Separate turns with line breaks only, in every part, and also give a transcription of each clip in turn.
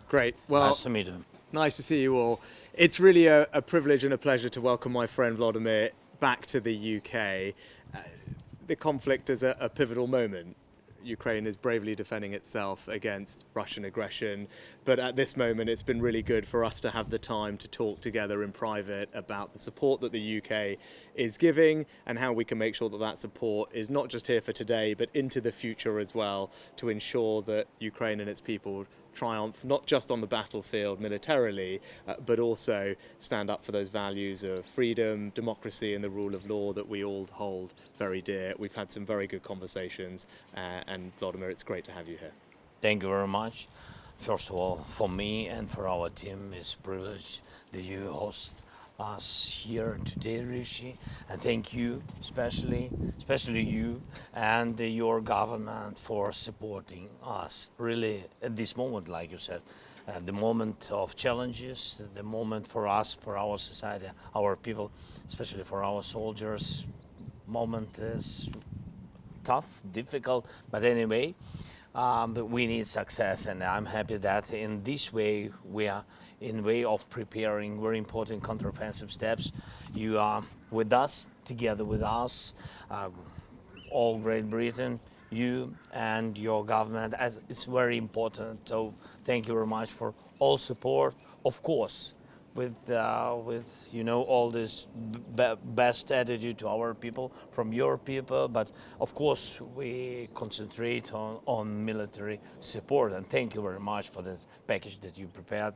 Great. Well,
Nice to meet you.
nice to see you all. It's really a privilege and a pleasure to welcome my friend Vladimir back to the UK. The conflict is a pivotal moment. Ukraine is bravely defending itself against Russian aggression, but at this moment it's been really good for us to have the time to talk together in private about the support that the UK is giving and how we can make sure that that support is not just here for today but into the future as well, to ensure that Ukraine and its people triumph not just on the battlefield militarily, but also stand up for those values of freedom, democracy and the rule of law that we all hold very dear. We've had some very good conversations, and Vladimir, it's great to have you here.
Thank you very much. First of all, for me and for our team, it's a privilege that you host us here today, Rishi, and thank you, especially you and your government for supporting us. Really, at this moment, like you said, the moment of challenges, the moment for us, for our society, our people, especially for our soldiers, moment is tough, difficult, but anyway, but we need success, and I'm happy that in this way we are in way of preparing very important counteroffensive steps. You are with us, together with us, all Great Britain, you and your government. It's very important. So thank you very much for all support. Of course, with all this best attitude to our people from your people, but of course we concentrate on military support. And thank you very much for the package that you prepared.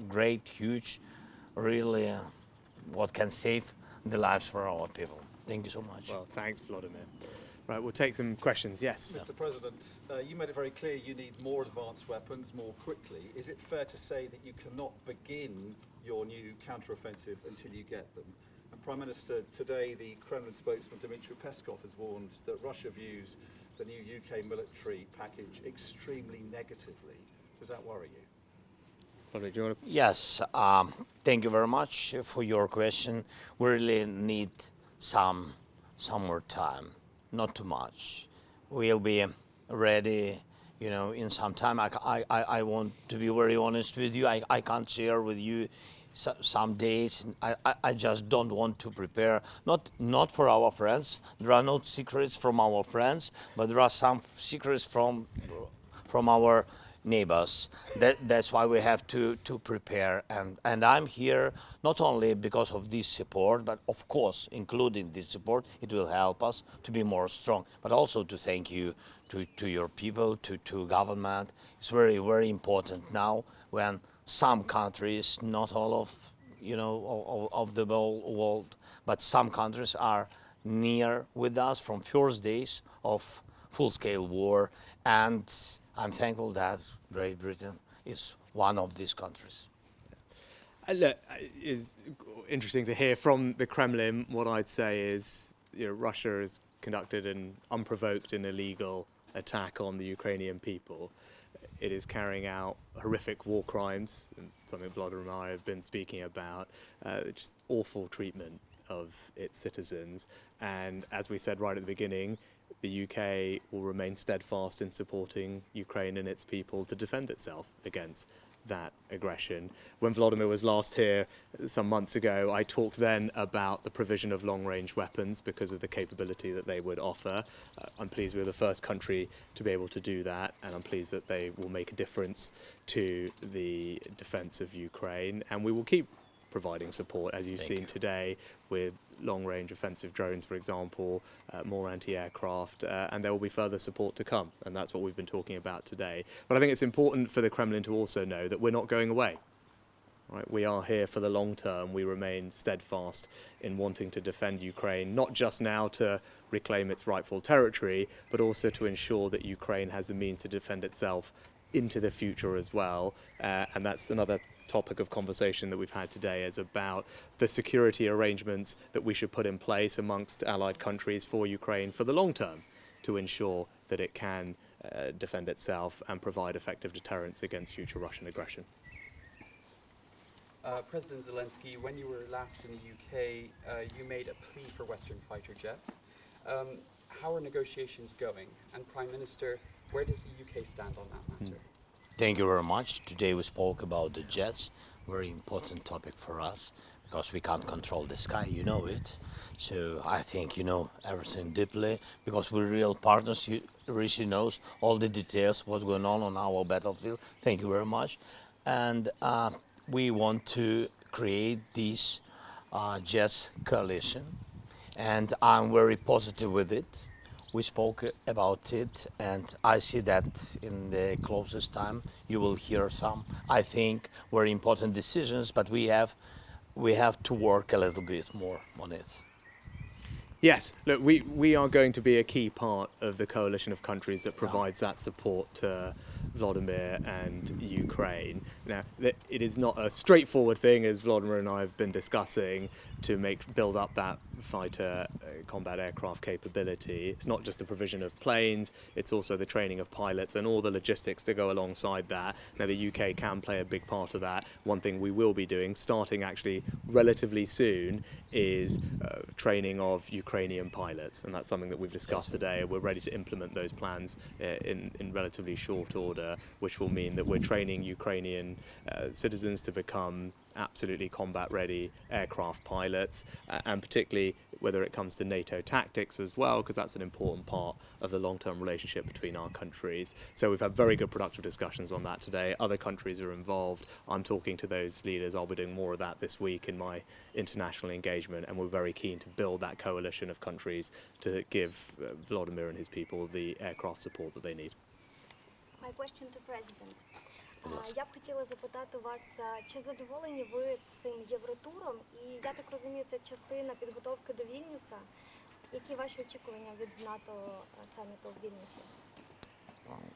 Great, huge, really what can save the lives for our people. Thank you so much.
Well, thanks, Vladimir. Right, we'll take some questions. Yes.
Mr. President, you made it very clear you need more advanced weapons more quickly. Is it fair to say that you cannot begin your new counteroffensive until you get them? And Prime Minister, today the Kremlin spokesman Dmitry Peskov has warned that Russia views the new UK military package extremely negatively. Does that worry you?
Vladimir, do you want to...
Yes, thank you very much for your question. We really need some more time, not too much. We'll be ready, in some time. I want to be very honest with you. I can't share with you some days. I just don't want to prepare, not for our friends. There are no secrets from our friends, but there are some secrets from our neighbors. That's why we have to prepare, and I'm here not only because of this support, but of course including this support it will help us to be more strong, but also to thank you to your people, to government. It's very, very important now when some countries, not all of the world, but some countries are near with us from first days of full-scale war, and I'm thankful that Great Britain is one of these countries.
Look, it's interesting to hear from the Kremlin. What I'd say is, Russia has conducted an unprovoked and illegal attack on the Ukrainian people. It is carrying out horrific war crimes, and something Vladimir and I have been speaking about, just awful treatment of its citizens. And as we said right at the beginning, the UK will remain steadfast in supporting Ukraine and its people to defend itself against that aggression. When Vladimir was last here some months ago, I talked then about the provision of long-range weapons because of the capability that they would offer. I'm pleased we're the first country to be able to do that, and I'm pleased that they will make a difference to the defense of Ukraine, and we will keep providing support, as you've seen today, with long-range offensive drones, for example, more anti-aircraft, and there will be further support to come, and that's what we've been talking about today. But I think it's important for the Kremlin to also know that we're not going away. Right? We are here for the long term. We remain steadfast in wanting to defend Ukraine, not just now to reclaim its rightful territory, but also to ensure that Ukraine has the means to defend itself into the future as well, and that's another topic of conversation that we've had today, is about the security arrangements that we should put in place amongst allied countries for Ukraine for the long term to ensure that it can defend itself and provide effective deterrence against future Russian aggression.
President Zelensky, when you were last in the UK, you made a plea for Western fighter jets. How are negotiations going? And Prime Minister, where does the UK stand on that matter?
Thank you very much. Today we spoke about the jets, very important topic for us because we can't control the sky, you know it. So I think you know everything deeply because we're real partners. Rishi knows all the details, what's going on our battlefield. Thank you very much. And we want to create this jets coalition, and I'm very positive with it. We spoke about it, and I see that in the closest time you will hear some, I think, very important decisions, but we have to work a little bit more on it.
Yes, look, we are going to be a key part of the coalition of countries that provides that support to Volodymyr and Ukraine. Now, it is not a straightforward thing, as Volodymyr and I have been discussing, to build up that fighter combat aircraft capability. It's not just the provision of planes, it's also the training of pilots and all the logistics to go alongside that. Now, the UK can play a big part of that. One thing we will be doing, starting actually relatively soon, is training of Ukrainian pilots, and that's something that we've discussed today. We're ready to implement those plans in relatively short order, which will mean that we're training Ukrainian citizens to become absolutely combat-ready aircraft pilots, and particularly whether it comes to NATO tactics as well, because that's an important part of the long-term relationship between our countries. So we've had very good productive discussions on that today. Other countries are involved. I'm talking to those leaders. I'll be doing more of that this week in my international engagement, and we're very keen to build that coalition of countries to give Volodymyr and his people the aircraft support that they need.
My question to President. Я б хотіла запитати вас, чи задоволені ви цим євротуром? І я так розумію, це частина підготовки до Вільнюса. Які ваші очікування від НАТО саміту в Вільнюсі?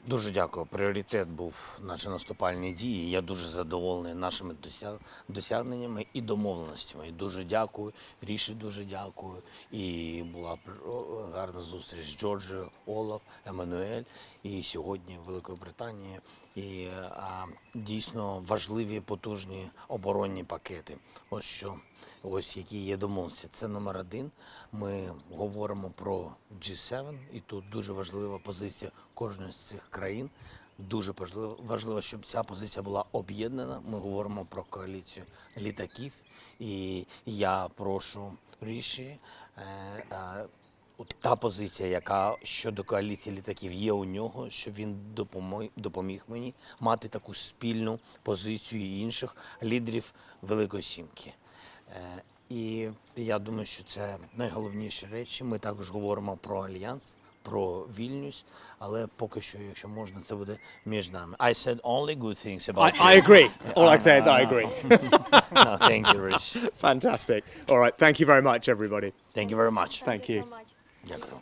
Дуже дякую. Пріоритет був наші наступальні дії. Я дуже задоволений нашими досягненнями і домовленостями. І дуже дякую, Ріші дуже дякую. І була гарна зустріч з Джорджією, Олаф, Еммануель і сьогодні Великої Британії. І дійсно важливі, потужні оборонні пакети. Ось які є домовленості. Це номер один. Ми говоримо про G7, і тут дуже важлива позиція кожної з цих країн. Дуже важливо, щоб ця позиція була об'єднана. Ми говоримо про коаліцію літаків. І я прошу Ріші, та позиція, яка щодо коаліції літаків є у нього, щоб він допоміг мені мати таку спільну позицію і інших лідерів Великої Сімки. І я думаю, що це найголовніші речі. Ми також говоримо про Альянс, про Вільнюс, але поки що, якщо можна, це буде між нами. I said only good things about you.
I agree. All I say is I agree.
No, thank you, Rich.
Fantastic. All right, thank you very much, everybody.
Thank you very much.
Thank you.
So much.
Дякую.